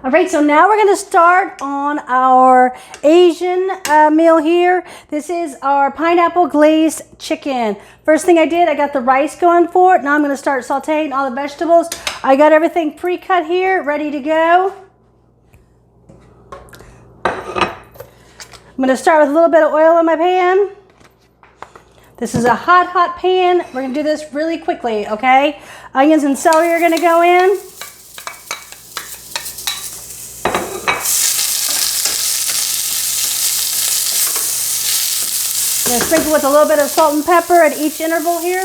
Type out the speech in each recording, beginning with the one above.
All right, so now we're gonna start on our Asian meal here. This is our pineapple glazed chicken. First thing I did, I got the rice going for it. Now I'm gonna start sauteing all the vegetables. I got everything pre-cut here, ready to go. I'm gonna start with a little bit of oil in my pan. This is a hot pan. We're gonna do this really quickly, okay? Onions and celery are gonna go in. I'm going to sprinkle with a little bit of salt and pepper at each interval here.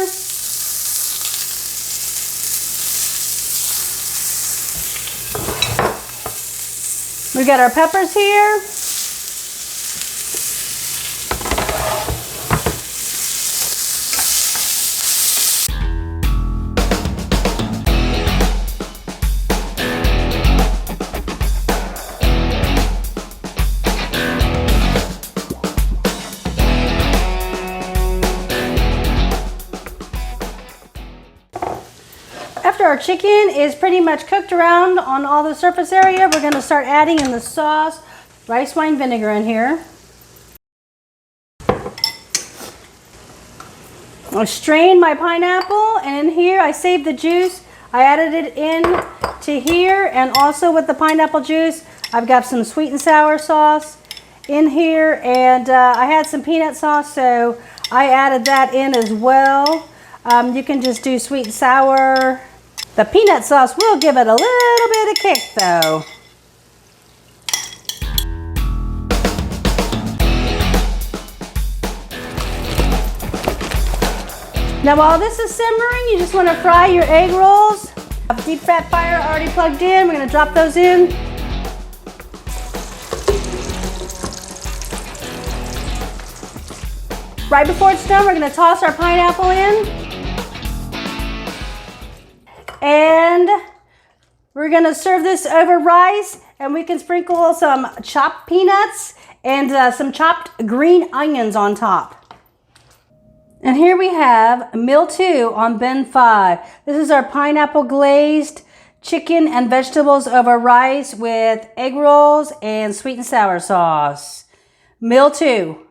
We've got our peppers here. After our chicken is pretty much cooked around on all the surface area, we're going to start adding in the sauce rice wine vinegar in here. I strained my pineapple, and in here I saved the juice. I added it in to here, and also with the pineapple juice, I've got some sweet and sour sauce in here, and I had some peanut sauce, so I added that in as well. You can just do sweet and sour. The peanut sauce will give it a little bit of kick though. Now while this is simmering, you just want to fry your egg rolls. I have deep fat fryer already plugged in. We're going to drop those in. Right before it's done, we're going to toss our pineapple in. And we're gonna serve this over rice, and we can sprinkle some chopped peanuts and some chopped green onions on top. And here we have meal 2 on bin 5. This is our pineapple glazed chicken and vegetables over rice with egg rolls and sweet and sour sauce. Meal 2.